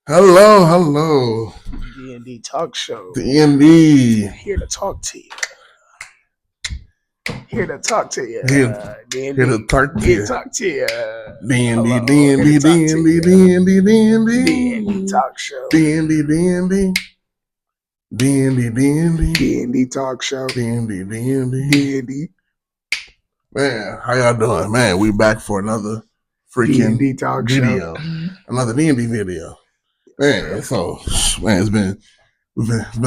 Hello, hello. D&D talk show. D&D. Here to talk to you. Here to talk to you. Here, D&D. here to talk to Here to you. talk to you. D&D, Hello. D&D, Here to talk to D&D, you. D&D, D&D D&D. talk show. D&D, D&D. D&D, D&D. D&D talk show. D&D, D&D. D&D. Man, how y'all doing? Man, we back for another freaking D&D talk video. show. Another D&D video. Man, so, man, it's been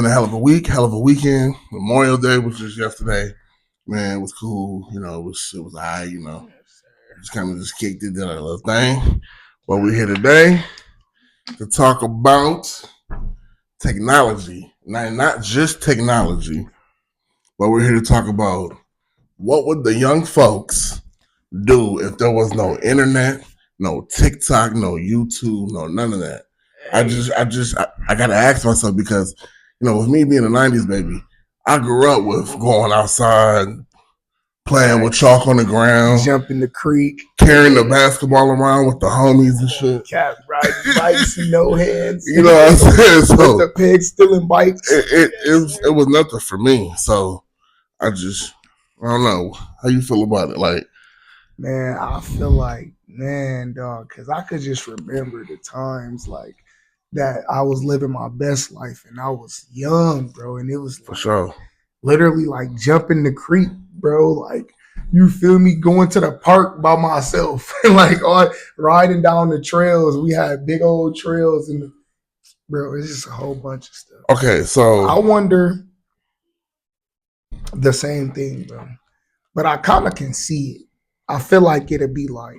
a hell of a week, hell of a weekend. Memorial Day was just yesterday. Man, it was cool. You know, it was high, you know. Just kind of just kicked it, did our little thing. But we're here today to talk about technology. Not just technology, but we're here to talk about what would the young folks do if there was no internet, no TikTok, no YouTube, no none of that. I gotta ask myself because, you know, with me being a 90s baby, I grew up with going outside, playing with chalk on the ground, Jump in the creek, carrying the basketball around with the homies and shit. Cat riding bikes, no hands. You know what I'm saying? So with the pigs stealing bikes. It was nothing for me. So I don't know how you feel about it. Like, man, I feel like, man, dog, because I could just remember the times like that I was living my best life and I was young, bro, and it was for like, sure, literally like jumping the creek, bro, like, you feel me, going to the park by myself and like on riding down the trails. We had big old trails and bro, it's just a whole bunch of stuff. Okay, so I wonder the same thing, bro, but I kind of can see it. I feel like it'd be like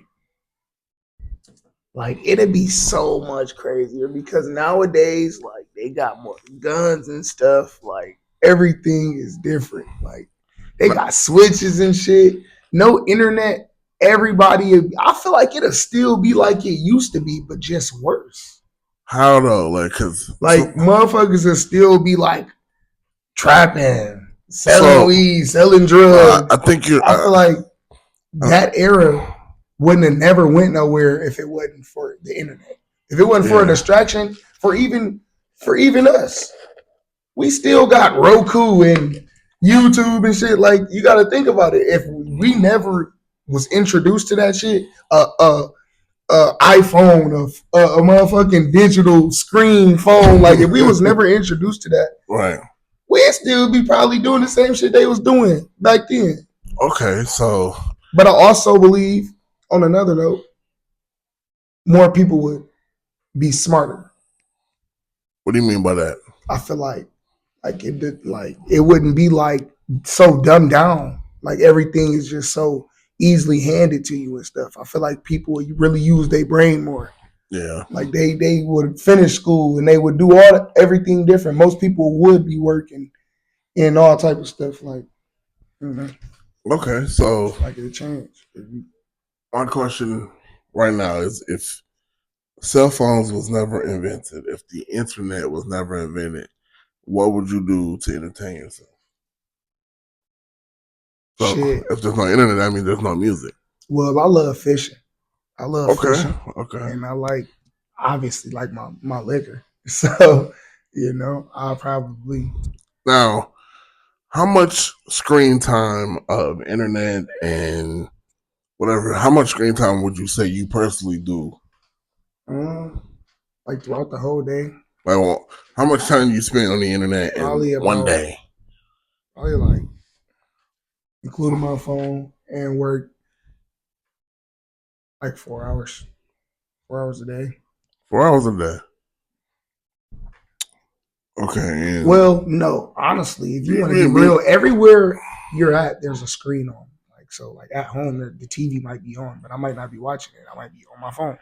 it'd be so much crazier because nowadays, like they got more guns and stuff. Like everything is different. Like they got switches and shit. No internet. Everybody, I feel like it'll still be like it used to be, but just worse. How though? Like, cause motherfuckers will still be like trapping, selling weed, selling drugs. I think I feel like that era wouldn't have never went nowhere if it wasn't for the internet. If it wasn't for a distraction, for even us, we still got Roku and YouTube and shit. Like you got to think about it. If we never was introduced to that shit, iPhone, a motherfucking digital screen phone. Like if we was never introduced to that, right, we'd still be probably doing the same shit they was doing back then. Okay, so, but I also believe, on another note, more people would be smarter. What do you mean by that? I feel like it wouldn't be like so dumbed down. Like everything is just so easily handed to you and stuff. I feel like people would really use their brain more. Yeah. Like they would finish school and they would do everything different. Most people would be working and all type of stuff. Like, okay, so like it changed. My question right now is if cell phones was never invented, if the internet was never invented, what would you do to entertain yourself? So shit. If there's no internet, that means there's no music. Well, I love fishing. I love fishing. Okay. And I obviously like my liquor. So, I'll probably. Now, how much screen time of internet and whatever, how much screen time would you say you personally do? Like throughout the whole day. Like, well, how much time do you spend on the internet in one day? Probably like, including my phone and work, like 4 hours. 4 hours a day. 4 hours a day. Okay. Well, no, honestly, if you want to be real, everywhere you're at, there's a screen on. Like so, like at home, the TV might be on, but I might not be watching it. I might be on my phone.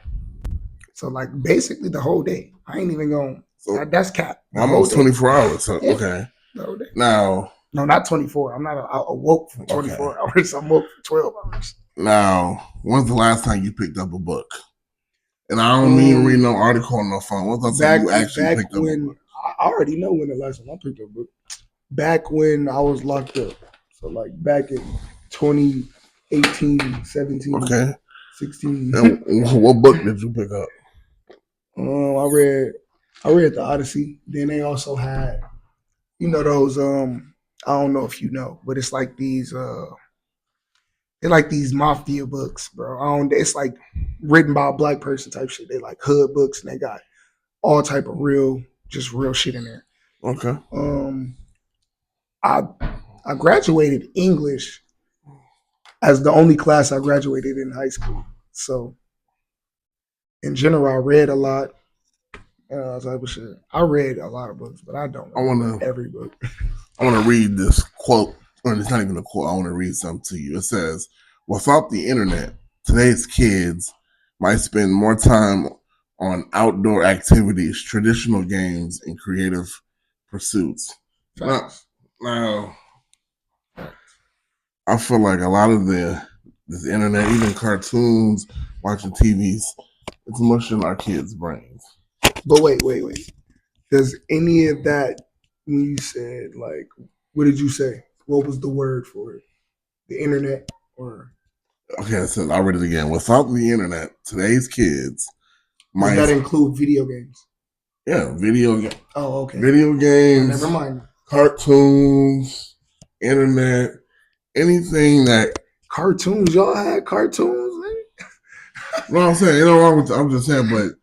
So, like, basically the whole day. I ain't even going. So that's cap. Almost 24 hours. So, okay. The whole day. Now, no, not 24. I'm not awoke for 24 hours. I'm woke for 12 hours. Now, when's the last time you picked up a book? And I don't mean read no article on no phone. When's the last time you actually picked up a book? I already know when the last time I picked up a book. Back when I was locked up. So, like, back in 2018, 17, 16. And what book did you pick up? I read I read the Odyssey. Then they also had, those I don't know if you know, but it's like these they're like these mafia books, bro. It's like written by a black person type shit. They like hood books and they got all type of just real shit in there. Okay. I I graduated English as the only class I graduated in high school. So in general, I read a lot. Type of shit. I read a lot of books, but I don't know every book. I want to read this quote, or it's not even a quote. I want to read something to you. It says, "Without the internet, today's kids might spend more time on outdoor activities, traditional games, and creative pursuits." Now, I feel like a lot of this internet, even cartoons, watching TVs, it's mushing our kids' brains. But wait. Does any of that, when you said, like, what did you say? What was the word for it? The internet or? Okay, so I'll read it again. Without the internet, today's kids might. Does that include video games? Yeah, video games. Oh, okay. Video games. Never mind. Cartoons, internet, anything that. Cartoons? Y'all had cartoons, man? No, I'm saying, ain't no wrong with I'm just saying, but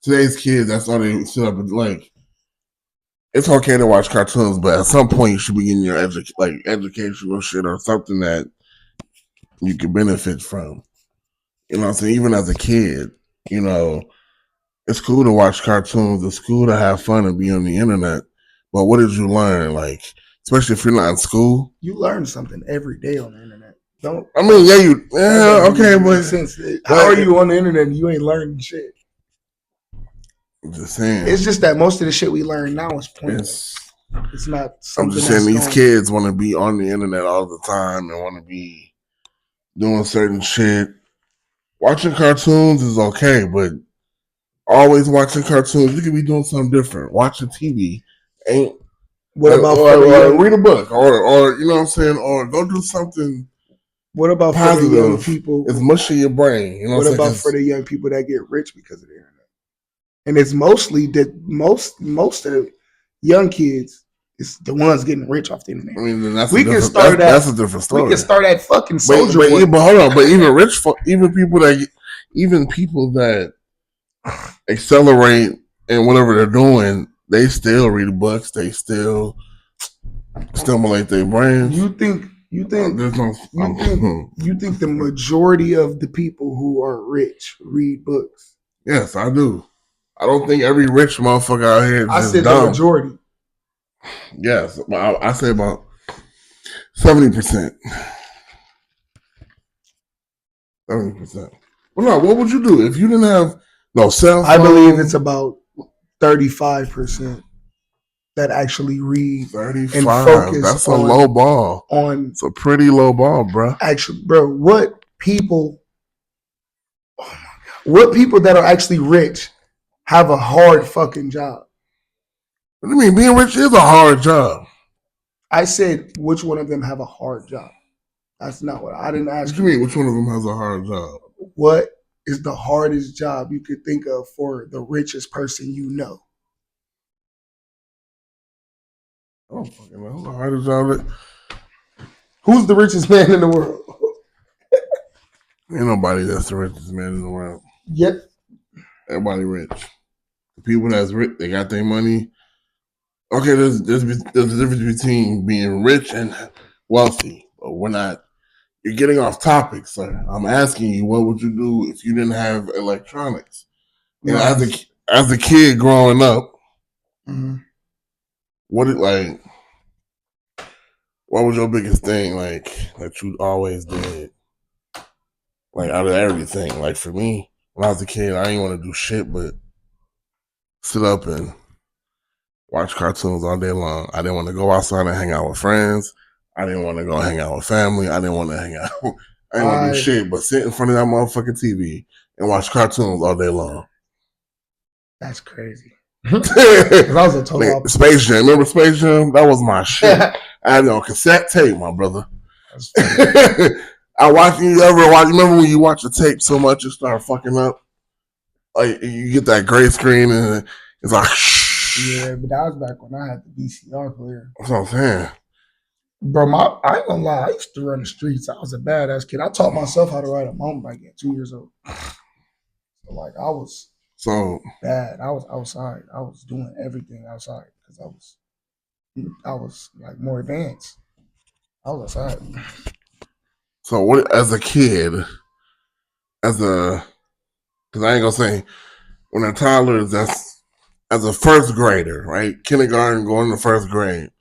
today's kids, that's all they sit up and like. It's okay to watch cartoons, but at some point you should be getting your educational shit or something that you can benefit from. You know what I'm saying? Even as a kid, it's cool to watch cartoons. It's cool to have fun and be on the internet. But what did you learn? Like, especially if you're not in school, you learn something every day on the internet. Okay, but how are you on the internet and you ain't learning shit? I'm just saying. It's just that most of the shit we learn now is pointless. It's not something. I'm just saying these kids want to be on the internet all the time and want to be doing certain shit. Watching cartoons is okay, but always watching cartoons, you could be doing something different. Watching TV ain't. What about or read a book, or you know what I'm saying, or go do something. What about positive for the young people? It's mushing your brain. You know what about for the young people that get rich because of the internet? And it's mostly that most of the young kids is the ones getting rich off the internet. I mean, that's a different story. We can start at fucking Soldier. But hold on, but even people that accelerate in whatever they're doing, they still read books. They still stimulate their brains. You think the majority of the people who are rich read books? Yes, I do. I don't think every rich motherfucker out here is I said dumb. The majority. Yes, I say about 70%. 70%. Well, no, what would you do if you didn't have no cell phone? I believe it's about 35% that actually read 35. And focus. That's a low ball. It's a pretty low ball, bro. Actually, bro, what people that are actually rich have a hard fucking job? What do you mean? Being rich is a hard job. I said, which one of them have a hard job? That's not what I didn't ask. What do you mean? Which one of them has a hard job? What is the hardest job you could think of for the richest person you know? Oh, fucking hell. The hardest job. Who's the richest man in the world? Ain't nobody that's the richest man in the world. Yep. Everybody rich. The people that's rich, they got their money. Okay, there's a difference between being rich and wealthy, but we're not. You're getting off topic, sir. I'm asking you, what would you do if you didn't have electronics? And as a kid growing up, what was your biggest thing that you always did? Like out of everything, like for me, when I was a kid, I didn't want to do shit but sit up and watch cartoons all day long. I didn't want to go outside and hang out with friends. I didn't want to go hang out with family. I didn't want to hang out. I didn't want to do shit but sit in front of that motherfucking TV and watch cartoons all day long. That's crazy. That was a total Space Jam. Remember Space Jam? That was my shit. I had it on cassette tape, my brother. Remember when you watch the tape so much it start fucking up? Like you get that gray screen and it's like Yeah, but that was back when I had the VCR player. That's what I'm saying. Bro, I ain't gonna lie. I used to run the streets. I was a badass kid. I taught myself how to ride a mountain bike at 2 years old. So like I was So bad. I was outside. I was doing everything outside because I was like more advanced. I was outside. so what as a kid, because I ain't gonna say when a toddler is that's as a first grader, right? Kindergarten going to first grade.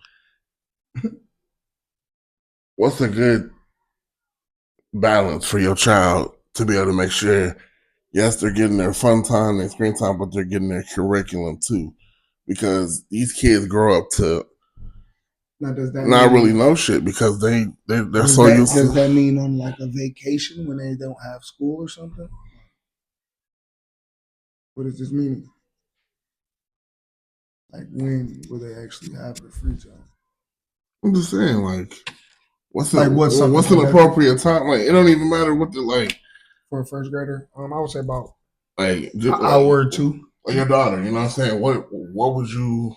What's a good balance for your child to be able to make sure, yes, they're getting their fun time, their screen time, but they're getting their curriculum too? Because these kids grow up to Now does that not mean, really know shit because they're does so that used does to. that mean on like a vacation when they don't have school or something? What does this mean? Like when will they actually have the free time? I'm just saying, like, Like what's something what's an productive appropriate time? Like, it don't even matter what the for a first grader? I would say about like, an hour or two. like your daughter. You know what I'm saying? What would you?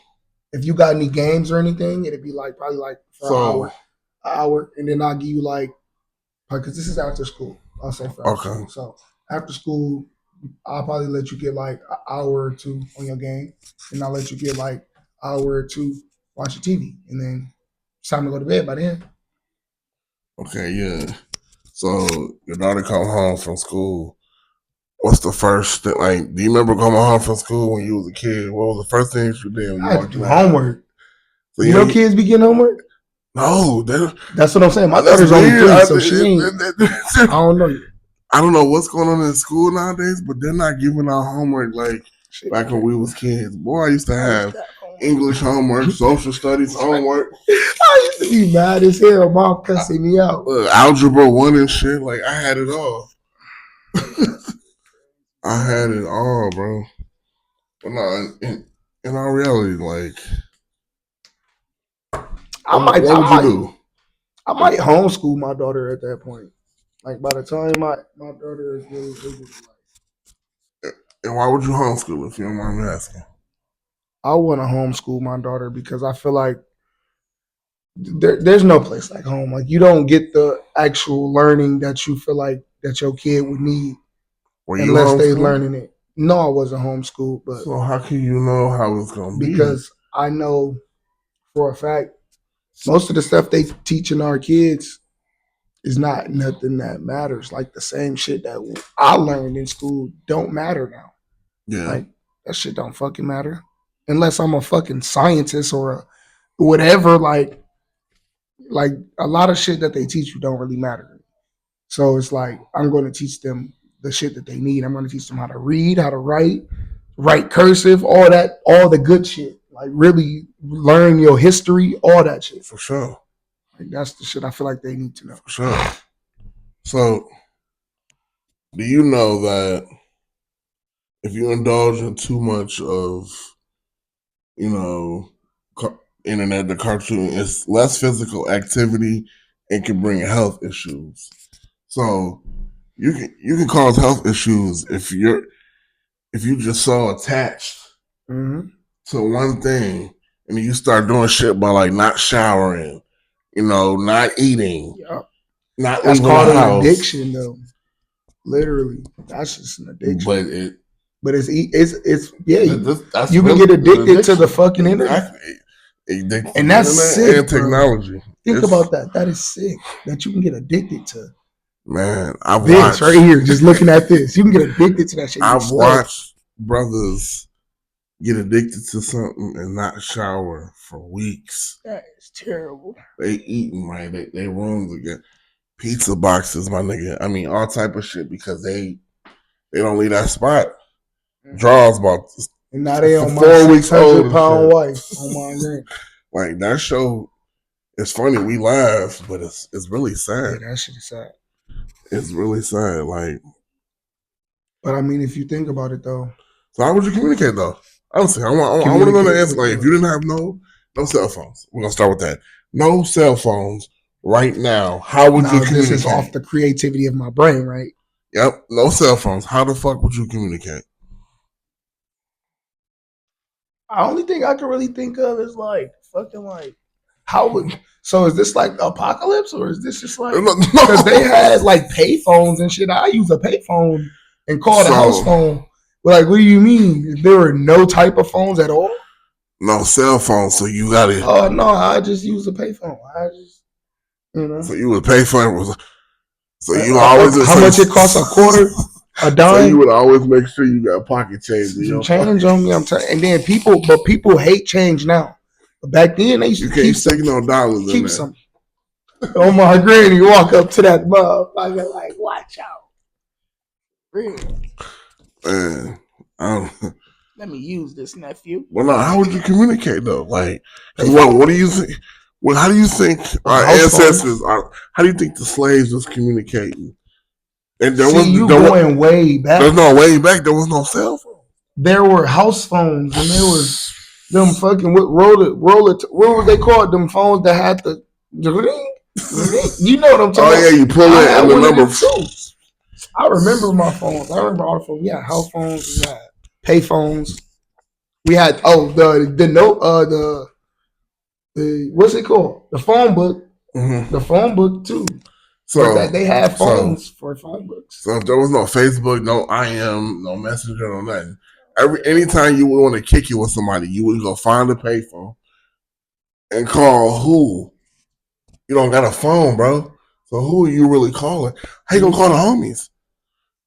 If you got any games or anything, it'd be like probably like for an hour, and then I'll give you like because this is after school. I'll say for after Okay. school. So after school, I'll probably let you get like an hour or two on your game, and I'll let you get like an hour or two watching TV, and then it's time to go to bed by then. Okay, yeah. So your daughter come home from school. What's the first thing? Like, do you remember coming home from school when you was a kid? What was the first thing you did when you I had walked to in do the house? homework. So You know, kids be getting homework. No, That's what I'm saying. My that's daughter's only weird. 3, so she ain't. I don't know. I don't know what's going on in school nowadays, but they're not giving out homework like Shit. back when we was kids. Boy, I used to I used have to have homework. English homework, social studies homework, I used to be mad as hell. Mom cussing me out. algebra 1 and shit. Like, I had it all. I had it all, bro. But no, in all reality, like, what would you do? I might homeschool my daughter at that point. Like by the time my daughter is really able to like, And why would you homeschool if you don't mind me asking? I want to homeschool my daughter because I feel like there's no place like home. Like you don't get the actual learning that you feel like that your kid would need Were you unless they homeschooled? learning it. No, I wasn't homeschooled, but So how can you know how it's gonna be? because I know for a fact most of the stuff they teaching our kids is not nothing that matters. Like the same shit that I learned in school don't matter now. Yeah. Like that shit don't fucking matter unless I'm a fucking scientist or a whatever. Like a lot of shit that they teach you don't really matter. So it's like I'm going to teach them the shit that they need. I'm going to teach them how to read, how to write cursive, all that, all the good shit. Like really learn your history, all that shit. For sure. Like that's the shit I feel like they need to know. For sure. So, do you know that if you indulge in too much of, you know, internet, the cartoon, it's less physical activity and can bring health issues. So you can cause health issues if you just so attached to one thing and you start doing shit by like not showering, not eating, not That's leaving called the an house. addiction, though. Literally, that's just an addiction. But it's yeah. That's You can get addicted to the fucking internet. Exactly. And that's sick, and technology. Think about that. That is sick. That you can get addicted to. Man, I've this watched right here. Just looking at this, you can get addicted to that shit. I've watched brothers get addicted to something and not shower for weeks. That is terrible. They eating right. They rooms again. Pizza boxes, my nigga. I mean, all type of shit because they don't leave that spot. Draws about and now they on my 4 weeks old. 600-pound wife on my grand. Like that show, it's funny. We laugh, but it's really sad. Yeah, that shit is sad. It's really sad. Like, but I mean, if you think about it, though. So how would you communicate, though? Honestly, I want to know the answer. Like, if you didn't have no cell phones, we're gonna start with that. No cell phones right now. How would you communicate? This is off the creativity of my brain, right? Yep. No cell phones. How the fuck would you communicate? The only thing I can really think of is like fucking like how would. So is this like the apocalypse or is this just like because they had like pay phones and shit? I use a pay phone and call it a house phone. But like, what do you mean? There were no type of phones at all? No cell phone, so you got it. Oh no, I just use a pay phone. I just So you would pay for it. So you always how much it costs, a quarter, a dime. So you would always make sure you got pocket change. You change on me, I'm telling. And then people hate change now. But back then they used to keep stick no dollars. Keep some. Oh my granny, walk up to that motherfucker like, watch out. Man, let me use this, nephew. Well, no, how would you communicate though? Like, what do you think? Well, how do you think our ancestors are? How do you think the slaves was communicating? And going way back. There's no way back. There was no cell phone. There were house phones, and there was them fucking roller. What was they called? Them phones that had the ring. You know what I'm talking about? Oh yeah, you pull it and the number. I remember my phones. I remember our phones. We had house phones. We had pay phones. We had the what's it called? The phone book. Mm-hmm. The phone book too. So they had phones for phone books. So if there was no Facebook, no IM, no Messenger, no nothing. Anytime you would want to kick it with somebody, you would go find a payphone and call who? You don't got a phone, bro. So who are you really calling? How you gonna call the homies?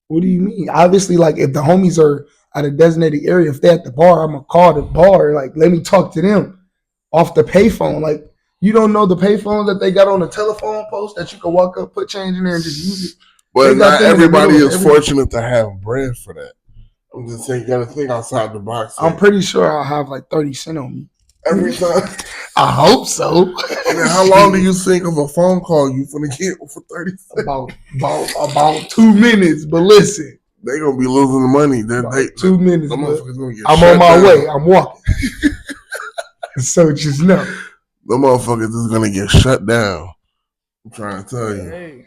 What do you mean? Obviously, like if the homies are at a designated area, if they're at the bar, I'm gonna call the bar. Like, let me talk to them off the payphone. Like, you don't know the payphone that they got on the telephone post that you can walk up, put change in there, and just use it. But not everybody is fortunate to have bread for that. I'm just saying, you got to think outside the box. I'm pretty sure I'll have like 30 cents on me every time. I hope so. And then how long do you think of a phone call you finna get for 30 cents? About 2 minutes. But listen, they gonna be losing the money. They 2 minutes. Gonna get I'm on my way. I'm walking. So just know. The motherfuckers is gonna get shut down. I'm trying to tell you. Hey.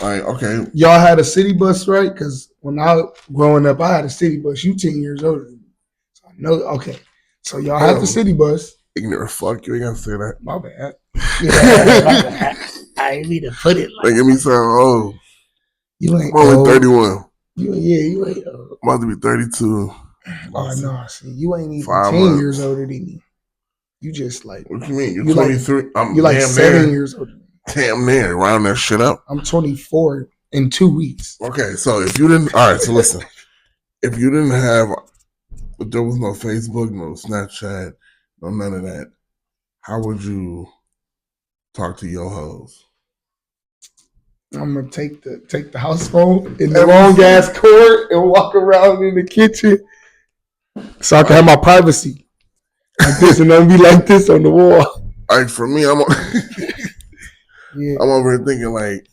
Like, okay. Y'all had a city bus, right? Because when I was growing up, I had a city bus. You 10 years older than me. So I know, okay. So y'all had the city bus. Ignorant fuck, you ain't gotta say that. My bad. Yeah, I ain't mean to put it like that. Make me sound old. You ain't I'm only 31. You ain't old. I'm about to be 32. Oh, no. See, you ain't even 10 years older than me. You just like. What you mean? You're 23. You're like 7 years older. Damn near. Round that shit up. I'm 24 in 2 weeks. Okay, so if you didn't. All right, so listen. If you didn't have. If there was no Facebook, no Snapchat, no none of that, how would you talk to your hoes? I'm gonna take the house phone in the long ass cord and walk around in the kitchen so I can have my privacy like this and then be like this on the wall. Like for me, I'm over here thinking like,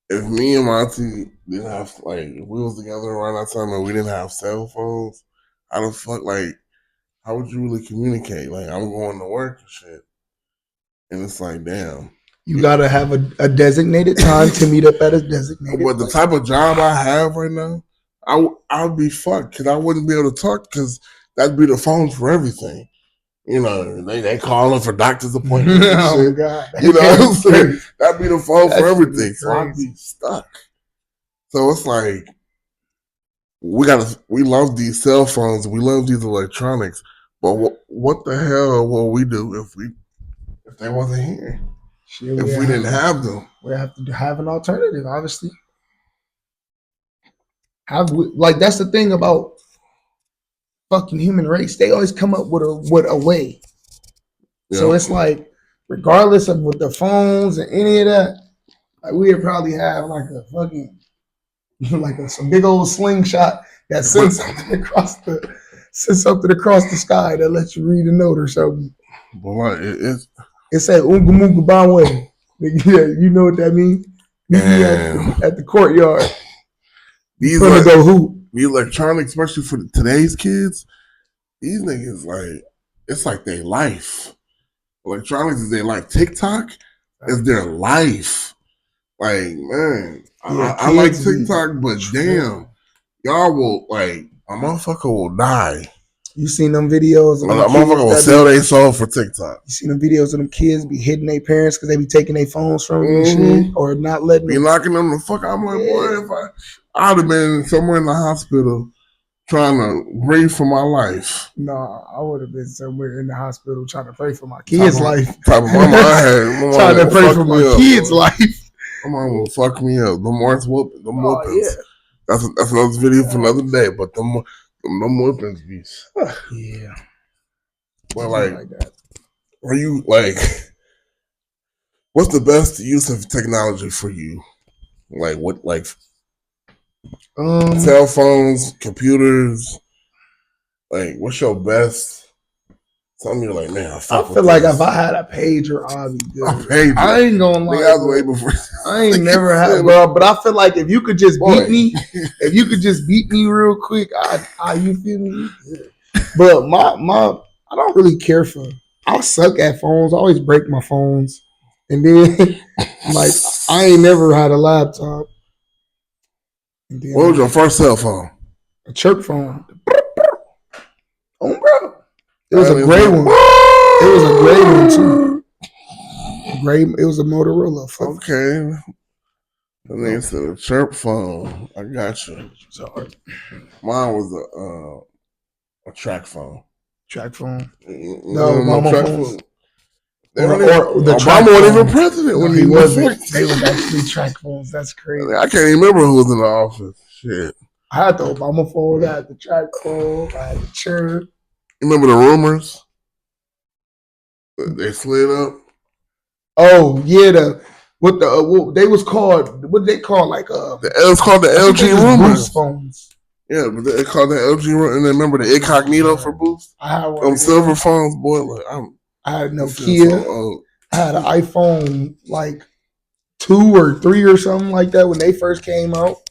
if me and my auntie didn't have like, if we was together around that time and we didn't have cell phones, how the fuck how would you really communicate? Like I'm going to work and shit, and it's like, damn. You gotta have a designated time to meet up at a designated. But the type of job I have right now, I'd be fucked because I wouldn't be able to talk because that'd be the phone for everything. You know, they calling for doctor's appointments. Oh God! You know what I'm saying? That'd be the phone for everything. So I'd be stuck. So it's like we love these cell phones, we love these electronics, but what the hell will we do if they wasn't here? If we didn't have them, we have to have an alternative. Obviously, that's the thing about fucking human race. They always come up with a way. Yeah. So it's like, regardless of with the phones and any of that, like we'd probably have like a fucking some big old slingshot that sends something across the sky that lets you read a note or something. But it said Unga Munga Banwe. Yeah, you know what that means? At the courtyard. These go hoop. The electronics, especially for today's kids, these niggas it's like their life. Electronics is their life. TikTok is their life. Like, man, I like TikTok, but damn, y'all will a motherfucker will die. You seen them videos? Of A them motherfucker will kids sell their soul for TikTok. You seen them videos of them kids be hitting their parents because they be taking their phones from them and shit, or not letting Be them. knocking them the fuck out. I'm like, boy, if I'd have been somewhere in the hospital trying to breathe for my life. No, I would have been somewhere in the hospital trying to pray for my kids' life. Type of mama I had. Trying to pray for my kids' life. My mama will fuck me up. The more it's whooping, the more Yeah. That's another video for another day. But the more whoopings be. Yeah. Well, like that. Are you like? What's the best use of technology for you? Like what? Like cell phones, computers. Like, what's your best? Something you're like, man, I feel like if I had a pager, I'd be good. I ain't gonna lie. I ain't never had, bro. But I feel like if you could just beat me, real quick, you feel me? But I don't really care for. I suck at phones. I always break my phones, and then like I ain't never had a laptop. What was your first cell phone? A chirp phone. Oh, bro. It was a gray one. It was a gray one too. It was a Motorola. Okay. And then said a chirp phone. I got you. Mine was a track phone. Track phone. No, track phone. Obama wasn't even president when he wasn't. They were actually track phones. That's crazy. I can't even remember who was in the office. Shit. I had the Obama phone. I had the track phone. I had the chirp. You remember the rumors? They slid up. Oh yeah, what they was called? What they call like it was called the LG rumors phones. Yeah, but they called the LG rumors. And then remember the incognito for Boost? I had one. Silver phones, boy. Like I had Nokia. So I had an iPhone like 2 or 3 or something like that when they first came out,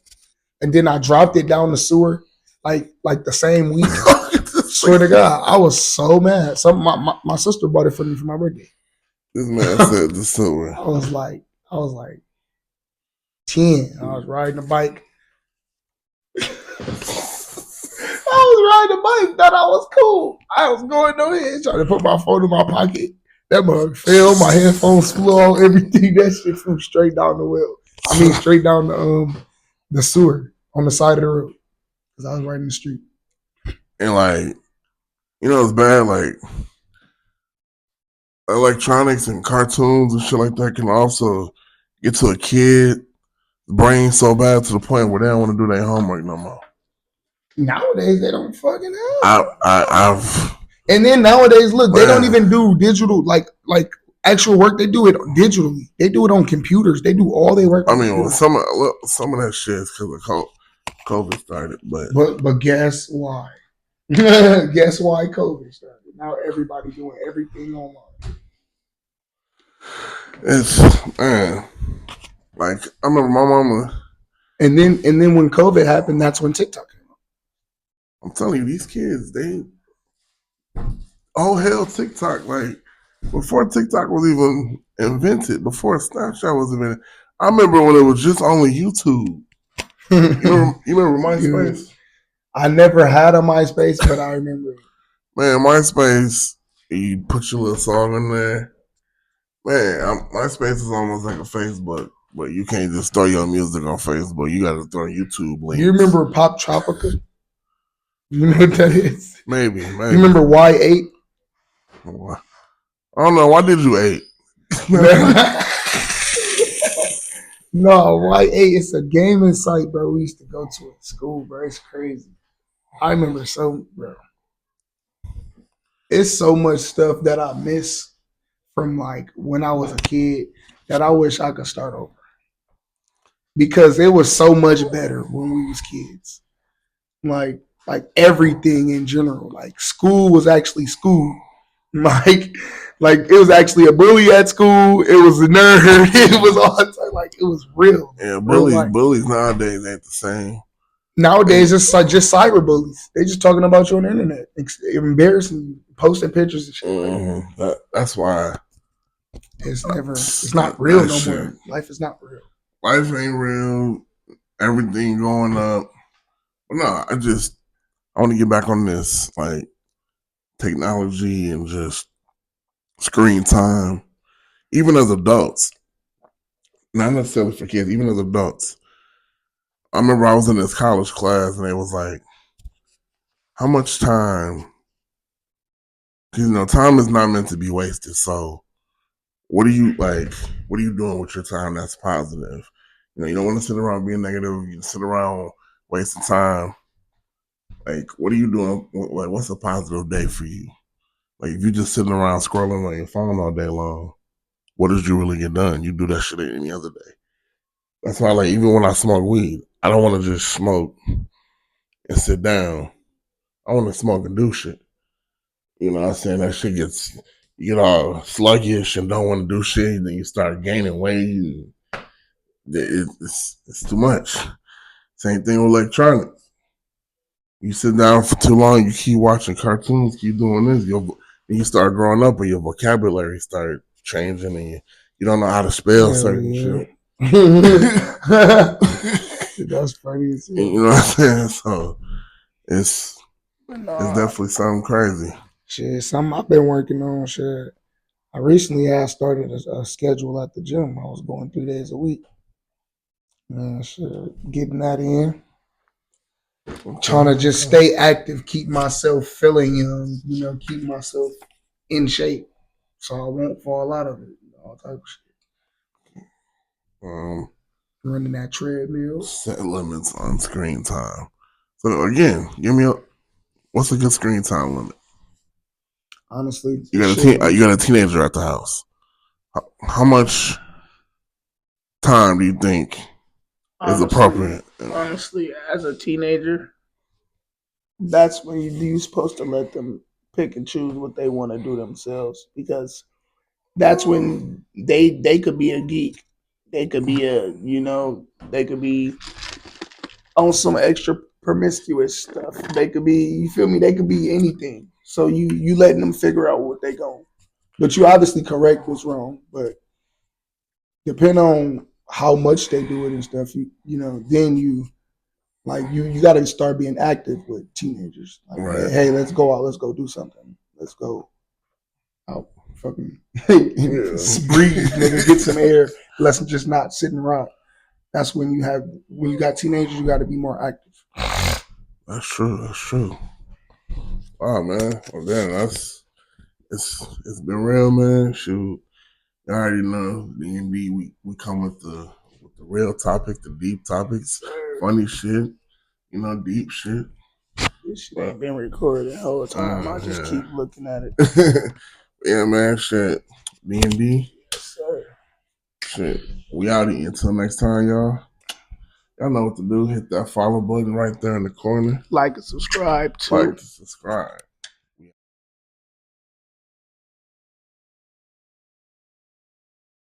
and then I dropped it down the sewer like the same week. Swear to God, I was so mad. My sister bought it for me for my birthday. This man said the sewer. I was like 10. I was riding a bike. Thought I was cool. I was going no ahead, trying to put my phone in my pocket. That mug fell. My headphones flew on. Everything. That shit flew straight down the well. I mean, straight down the sewer on the side of the road because I was right in the street. And like, it's bad. Like electronics and cartoons and shit like that can also get to a kid's brain so bad to the point where they don't want to do their homework no more. Nowadays, they don't fucking have. I've. And then nowadays, look, they don't even do digital like actual work. They do it digitally. They do it on computers. They do all their work. I mean, some of that shit is because of COVID started, but guess why? Guess why COVID started? Now everybody doing everything online. It's like I remember my mama. And then when COVID happened, that's when TikTok came out. I'm telling you, these kids, hell TikTok. Like before TikTok was even invented, before Snapchat was invented. I remember when it was just only YouTube. You remember MySpace? I never had a MySpace, but I remember it. Man, MySpace, you put your little song in there. Man, MySpace is almost like a Facebook, but you can't just throw your music on Facebook. You got to throw YouTube links. You remember Pop Tropica? You know what that is? Maybe. You remember Y8? I don't know. Why did you 8? No, Y8 is a gaming site, bro. We used to go to at school, bro. It's crazy. I remember bro. It's so much stuff that I miss from like when I was a kid that I wish I could start over. Because it was so much better when we was kids. Like everything in general. Like school was actually school. Like it was actually a bully at school. It was a nerd. It was all the time. Like it was real. Yeah, bullies nowadays ain't the same. Nowadays it's like just cyber bullies. They just talking about you on the internet, embarrassing you, posting pictures and shit. Mm-hmm. That's why it's not real no more. Life is not real. Life ain't real. Everything going up. But no, I want to get back on this. Like, technology and just screen time, even as adults, not necessarily for kids, even as adults. I remember I was in this college class and they was like, how much time, time is not meant to be wasted. So what are you doing with your time that's positive? You don't want to sit around being negative. You sit around wasting time. Like, what are you doing? Like, what's a positive day for you? Like, if you're just sitting around scrolling on your phone all day long, what did you really get done? You do that shit any other day. That's why, like, even when I smoke weed, I don't want to just smoke and sit down. I want to smoke and do shit. You know what I'm saying? That shit you get all sluggish and don't want to do shit. And then you start gaining weight. And it's too much. Same thing with electronics. You sit down for too long, you keep watching cartoons, keep doing this, you start growing up and your vocabulary start changing and you don't know how to spell certain shit. That's funny as hell. You know what I'm saying? So it's definitely something crazy. Shit, something I've been working on. Shit, I recently had started a schedule at the gym. I was going 3 days a week. Man, shit, getting that in. Trying to just stay active, keep myself feeling young, keep myself in shape, so I won't fall out of it. All type of shit. Running that treadmill. Set limits on screen time. So again, what's a good screen time limit? Honestly, you got a teenager at the house. How much time do you think is appropriate? Honestly, as a teenager, that's when you're supposed to let them pick and choose what they want to do themselves, because that's when they could be a geek. They could be they could be on some extra promiscuous stuff. They could be, you feel me? They could be anything. So you letting them figure out what they going. But you obviously correct what's wrong. But depending on how much they do it and stuff, then you got to start being active with teenagers. Like, right. Hey, let's go out. Let's go do something. Let's go out. Fucking breathe, nigga, get some air. Let's just not sitting around. That's when you got teenagers, you got to be more active. That's true. Wow, man. Well, then it's been real, man. Shoot, you already know D&D. We come with the real topic, the deep topics, funny shit, deep shit. This shit ain't been recorded the whole time. I just keep looking at it. Yeah, man. Shit, D&D. Yes, sir. Shit, we out here. Until next time, y'all. Y'all know what to do. Hit that follow button right there in the corner. Like and subscribe too. Subscribe.